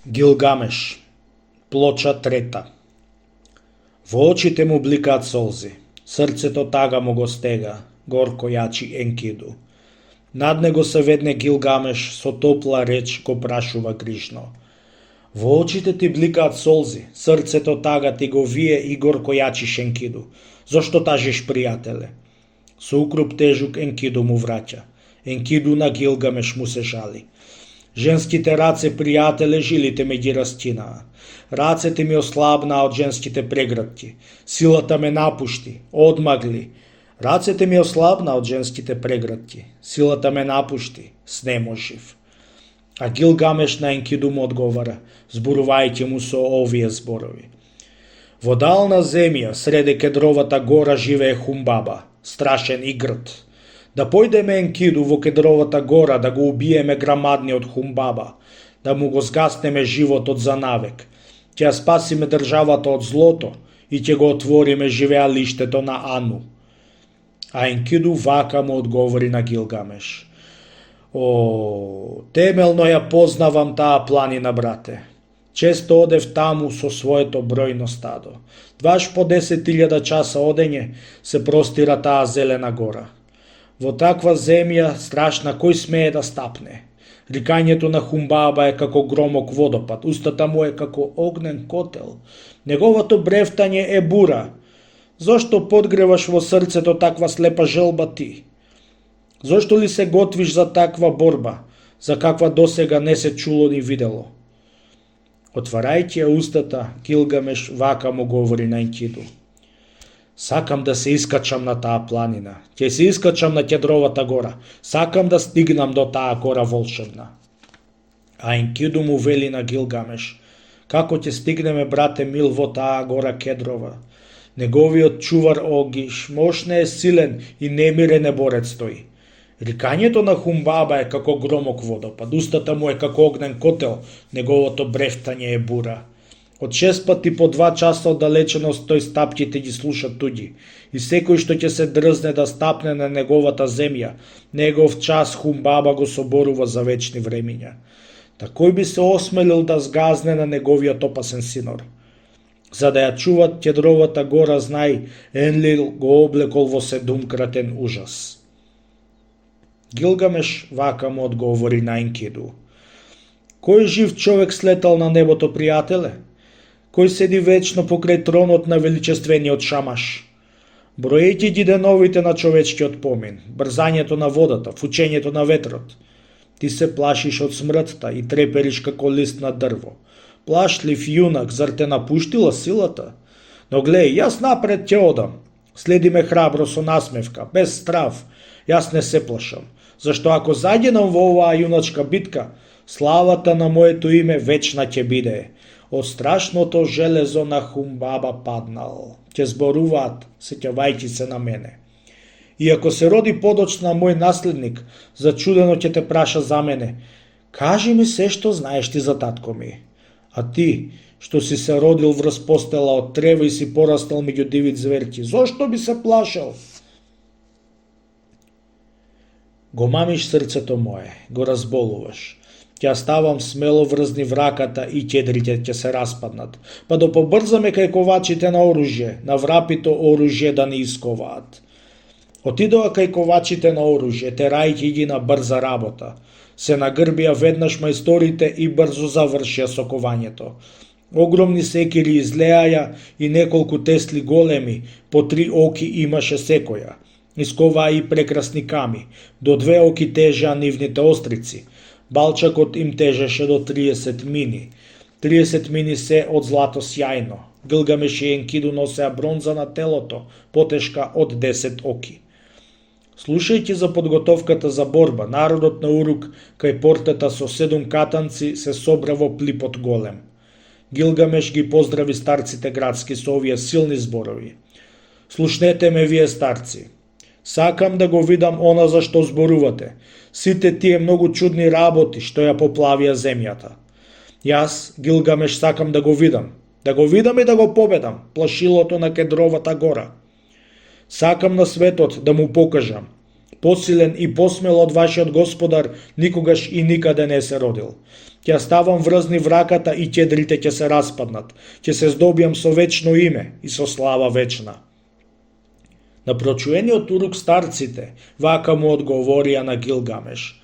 Гилгамеш, плоча трета. Во очите му бликаат солзи, срцето тага му го стега, горко јачи Енкиду. Над него се ведне Гилгамеш, со топла реч го прашува грижно. Во очите ти бликаат солзи, срцето тага ти го вие и горко јачиш Енкиду. Зошто тажиш, пријателе? Со укруп тежук Енкиду му враќа. Енкиду на Гилгамеш му се жали. Женските раце, пријателе, жилите ме ги растинаа. Рацете ми ослабнаа од женските прегратки. Силата ме напушти, одмагли. Рацете ми ослабнаа од женските прегратки. Силата ме напушти, снеможив. А Гилгамеш на Енкиду му одговара, зборувајќи му со овие зборови. Во дална земја, среде кедровата гора, живее Хумбаба, страшен и грд. Да појдеме Енкиду во кедровата гора, да го убиеме грамадниот Хумбаба, да му го згаснеме животот за навек. Ќе ја спасиме државата од злото и ќе го отвориме живеалиштето на Ану. А Енкиду вака му одговори на Гилгамеш. О, темелно ја познавам таа планина, брате. Често одев таму со своето бројно стадо. Дваш по 10.000 часа одење се простира таа зелена гора. Во таква земја страшна кој смее да стапне. Рикањето на Хумбаба е како громок водопад, устата му е како огнен котел. Неговото брефтање е бура. Зошто подгреваш во срцето таква слепа желба ти? Зошто ли се готвиш за таква борба, за каква досега не се чуло ни видело? Отварајќи ја устата, Гилгамеш вака му говори на Енкиду. Сакам да се искачам на таа планина. Ќе се искачам на кедровата гора. Сакам да стигнам до таа гора волшебна. А Енкиду му вели на Гилгамеш. Како ќе стигнеме, брате мил, во таа гора кедрова? Неговиот чувар Огиш, мощне е силен и немирен е борец тој. Рикањето на Хумбаба е како громок водопад, устата му е како огнен котел, неговото брефтање е бура. Од 6 пати по 2 часа оддалеченост тој стапките ги слуша туѓи, и секој што ќе се дрзне да стапне на неговата земја, негов час Хумбаба го соборува за вечни времиња. Такој би се осмелил да згазне на неговиот опасен синор. За да ја чуват кедровата гора, знај, Енлил го облекол во 7-кратен ужас. Гилгамеш вака му одговори на Енкиду. Кој жив човек слетал на небото, пријателе? Кој седи вечно покрај тронот на величествениот Шамаш? Броејќи ги деновите на човечкиот помин, брзањето на водата, фучењето на ветрот, ти се плашиш од смртта и трепериш како лист на дрво. Плашлив јунак, зар те напуштила силата? Но глеј, јас напред ќе одам. Следи ме храбро со насмевка, без страв. Јас не се плашам, зашто ако заѓенам во оваа јуначка битка, славата на моето име вечна ќе биде. Од страшното железо на Хумбаба паднал. Ќе зборуваат, сеќавајќи се на мене. И ако се роди подоцна мој наследник, зачудено ќе те праша за мене. Кажи ми се што знаеш ти за татко ми. А ти, што си се родил врз постела од трева и си порастал меѓу диви зверки, зошто би се плашал? Го мамиш срцето мое, го разболуваш. Ќе ставам смело врзни враката и кедрите ќе се распаднат, па да побрзаме кај ковачите на оружје, на врапито оружје да не исковаат. Отидоа кај ковачите на оружје, терајќи ги на брза работа. Се нагрбија веднаш мајсторите и брзо завршија со кованјето. Огромни секири излеаја и неколку тесли големи, по 3 оки имаше секоја. Исковаа и прекрасни ками, до 2 оки тежеа нивните острици. Балчакот им тежеше до 30 мини. 30 мини се од злато сјајно. Гилгамеш и Енкиду носеа бронза на телото, потешка од 10 оки. Слушајќи за подготовката за борба, народот на Урук кај портата со 7 катанци се собра во плипот голем. Гилгамеш ги поздрави старците градски со овие силни зборови. Слушнете ме, вие старци. Сакам да го видам она за што зборувате, сите тие многу чудни работи што ја поплавија земјата. Јас, Гилгамеш, сакам да го видам и да го победам, плашилото на кедровата гора. Сакам на светот да му покажам. Посилен и посмел од вашиот господар никогаш и никаде не се родил. Ќе ставам врзни враката и ќедрите ќе се распаднат. Ќе се здобијам со вечно име и со слава вечна. На прочуениот урук старците вака му одговорија на Гилгамеш.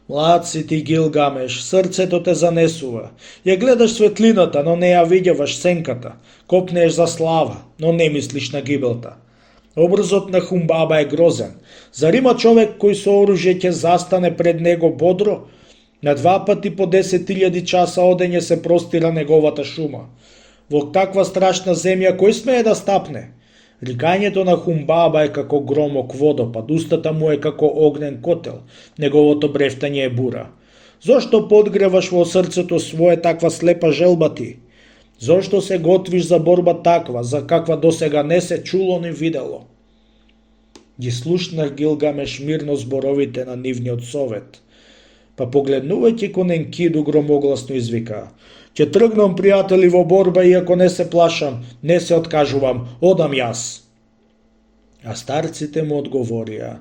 Млад си ти, Гилгамеш, срцето те занесува. Ја гледаш светлината, но не ја видјаваш сенката. Копнеш за слава, но не мислиш на гибелта. Образот на Хумбаба е грозен. Зар има човек кој со оружје ќе застане пред него бодро? На 2 пати по 10.000 часа одење се простира неговата шума. Во таква страшна земја кој смее да стапне? Рикањето на Хумбаба е како громок водопад, устата му е како огнен котел, неговото брефтање е бура. Зошто подгреваш во срцето свое таква слепа желба ти? Зошто се готвиш за борба таква, за каква досега не се чуло ни видело? Ги слушна Гилгамеш мирно зборовите на нивниот совет, па погледнувајќи кон Енкиду громогласно извика: Ќе тргнам, пријатели, во борба, иако не се плашам, не се откажувам, одам јас. А старците му одговорија: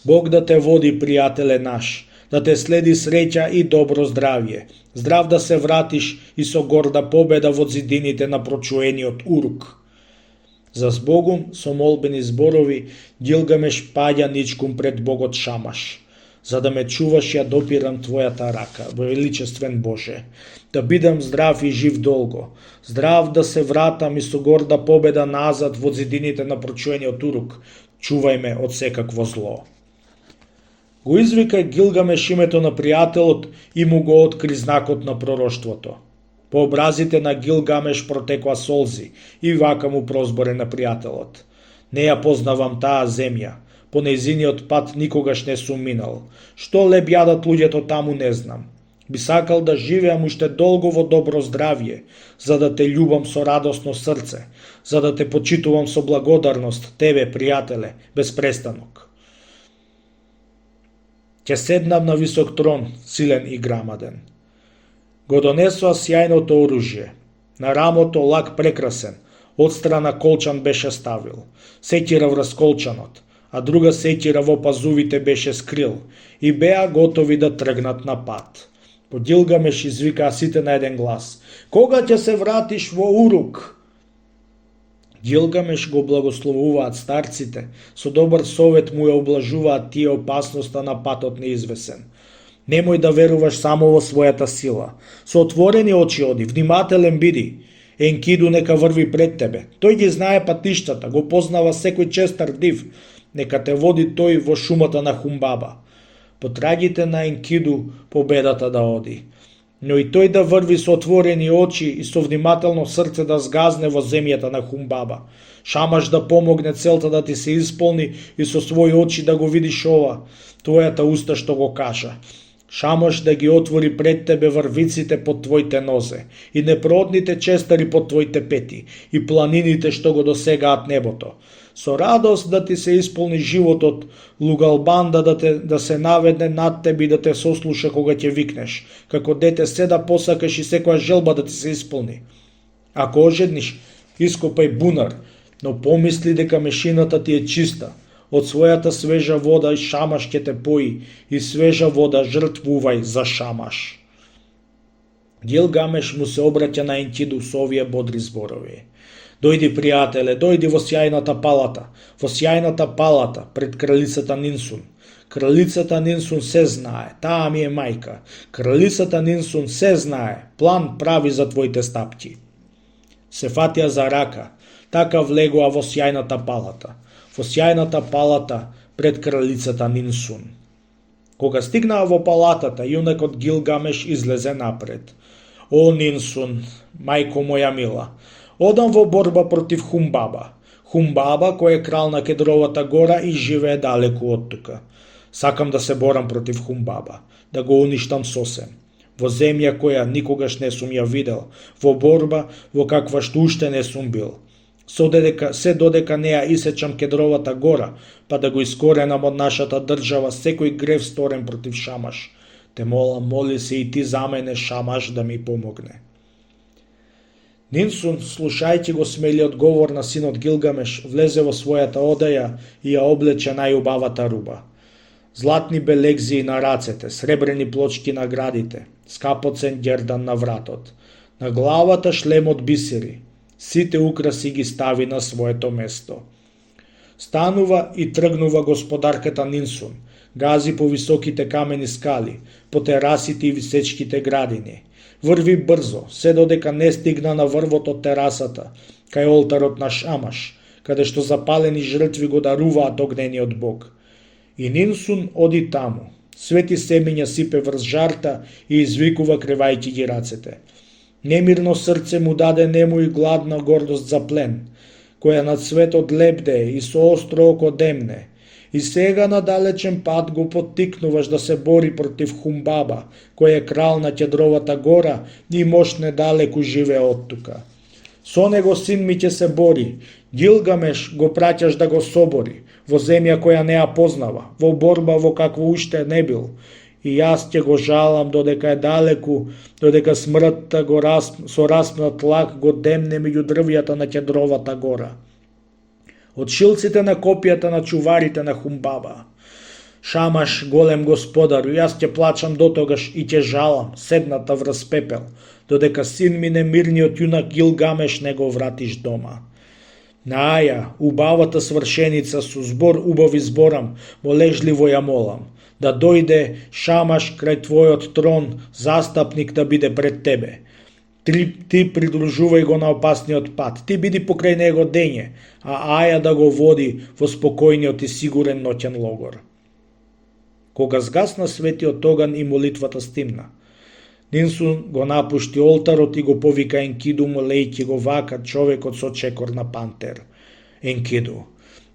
Бог да те води, пријателе наш, да те следи среќа и добро здравје, здрав да се вратиш и со горда победа во зидините на прочуениот урук. За збогум, со молбени зборови, Гилгамеш паѓа ничкум пред богот Шамаш. За да ме чуваш, ја допирам твојата рака, величествен Боже, да бидам здрав и жив долго, здрав да се вратам и со горда победа назад во зидините на прочуениот урук, чувај ме од секакво зло. Го извика Гилгамеш името на пријателот и му го откри знакот на пророштвото. По образите на Гилгамеш протекоа солзи и вака му прозборе на пријателот: Не ја познавам таа земја, по нејзиниот пат никогаш не сум минал. Што леб јадат луѓето таму не знам. Би сакал да живеам уште долго во добро здравје, за да те љубам со радосно срце, за да те почитувам со благодарност, тебе, пријателе, без престанок. Ќе седнам на висок трон, силен и грамаден. Го донесоа сјајното оружје. На рамото лак прекрасен, одстрана колчан беше ставил. Секира врз колчанот, а друга секира во пазувите беше скрил и беа готови да тргнат на пат. По Гилгамеш извикаа сите на еден глас: Кога ќе се вратиш во Урук? Гилгамеш го благословуваат старците, со добар совет му ја облажуваат тие опасноста на патот неизвесен. Немој да веруваш само во својата сила. Со отворени очи оди, внимателен биди. Енкиду нека врви пред тебе. Тој ги знае патиштата, го познава секој честар див. Нека те води тој во шумата на Хумбаба. По трагите на Енкиду победата да оди. Но и тој да врви со отворени очи и со внимателно срце да згазне во земјата на Хумбаба. Шамаш да помогне целта да ти се исполни и со своји очи да го видиш ова, твојата уста што го кажа. Шамаш да ги отвори пред тебе врвиците под твоите нозе и непроодните честари под твоите пети и планините што го досегаат небото. Со радост да ти се исполни животот, лугалбанда да се наведне над тебе и да те сослуша кога ќе викнеш, како дете се да посакаш и секоја желба да ти се исполни. Ако ожедниш, ископај бунар, но помисли дека мешината ти е чиста. Од својата свежа вода и Шамаш ќе те пои и свежа вода жртвувај за Шамаш. Гилгамеш му се обраќа на Енкиду со овие бодри зборови. Дојди, пријателе, дојди во сјајната палата, пред кралицата Нинсун. Кралицата Нинсун се знае, таа ми е мајка. Кралицата Нинсун се знае, план прави за твоите стапки. Се фатија за рака, така влегоа во сјајната палата. Во сјајната палата пред кралицата Нинсун. Кога стигнаа во палатата, јунакот Гилгамеш излезе напред. О, Нинсун, мајко моја мила, одам во борба против Хумбаба. Хумбаба, кој е крал на Кедровата гора и живее далеку од тука. Сакам да се борам против Хумбаба, да го уништам сосем. Во земја која никогаш не сум ја видел, во борба во каква што уште не сум бил. Се додека не ја исечам Кедровата гора, па да го искоренам од нашата држава секој грев сторен против Шамаш. Те молам, моли се и ти за мене, Шамаш, да ми помогне. Нинсун, слушајќи го смелиот говор на синот Гилгамеш, влезе во својата одаја и ја облече најубавата руба. Златни белегзии на рацете, сребрени плочки на градите, скапоцен гердан на вратот. На главата шлем од бисери. Сите украси ги стави на своето место. Станува и тргнува господарката Нинсун, гази по високите камени скали, по терасите и висечките градини. Врви брзо, се додека не стигна на врвот од терасата, кај олтарот на Шамаш, каде што запалени жртви го даруваат огнениот бог. И Нинсун оди таму, свети семења сипе врз жарта и извикува кревајќи ги рацете. Немирно срце му даде нему и гладна гордост за плен, која над светот лепде и со остро око демне. И сега на далечен пат го поттикнуваш да се бори против Хумбаба, кој е крал на Кедровата гора и мош недалеку живее од тука. Со него син ми ќе се бори, Гилгамеш го праќаш да го собори, во земја која не ја познава, во борба во какво уште не бил. И јас ќе го жалам додека е далеку, додека смртта го со распнат лак го демне меѓу дрвјата на Кедровата гора. Од шилците на копијата на чуварите на Хумбаба. Шамаш, голем господар, јас ќе плачам дотогаш и ќе жалам, седната врз пепел, додека син ми немирниот јунак Гилгамеш не го вратиш дома. Наја, убавата свршеница со збор убави зборам, молежливо ја молам, да дојде Шамаш крај твојот трон, застапник да биде пред тебе. Ти придружувај го на опасниот пат, ти биди покрај него дење, а Аја да го води во спокојниот и сигурен ноќен логор. Кога згасна светиот оган и молитвата стимна, Нинсун го напушти олтарот и го повика Енкиду, молејќи го вака човекот со чекор на пантер. Енкиду,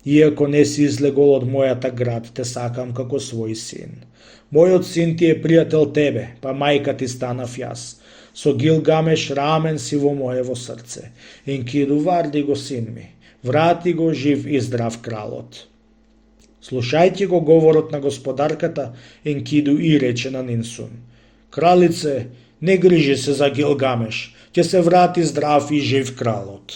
иако не си излегол од мојата град, те сакам како свој син. Мојот син ти е пријател тебе, па мајка ти станав јас. Со Гилгамеш рамен си во моево срце. Енкиду, варди го син ми, врати го жив и здрав кралот. Слушајќи го говорот на господарката, Енкиду и рече на Нинсун: Кралице, не грижи се за Гилгамеш, ќе се врати здрав и жив кралот.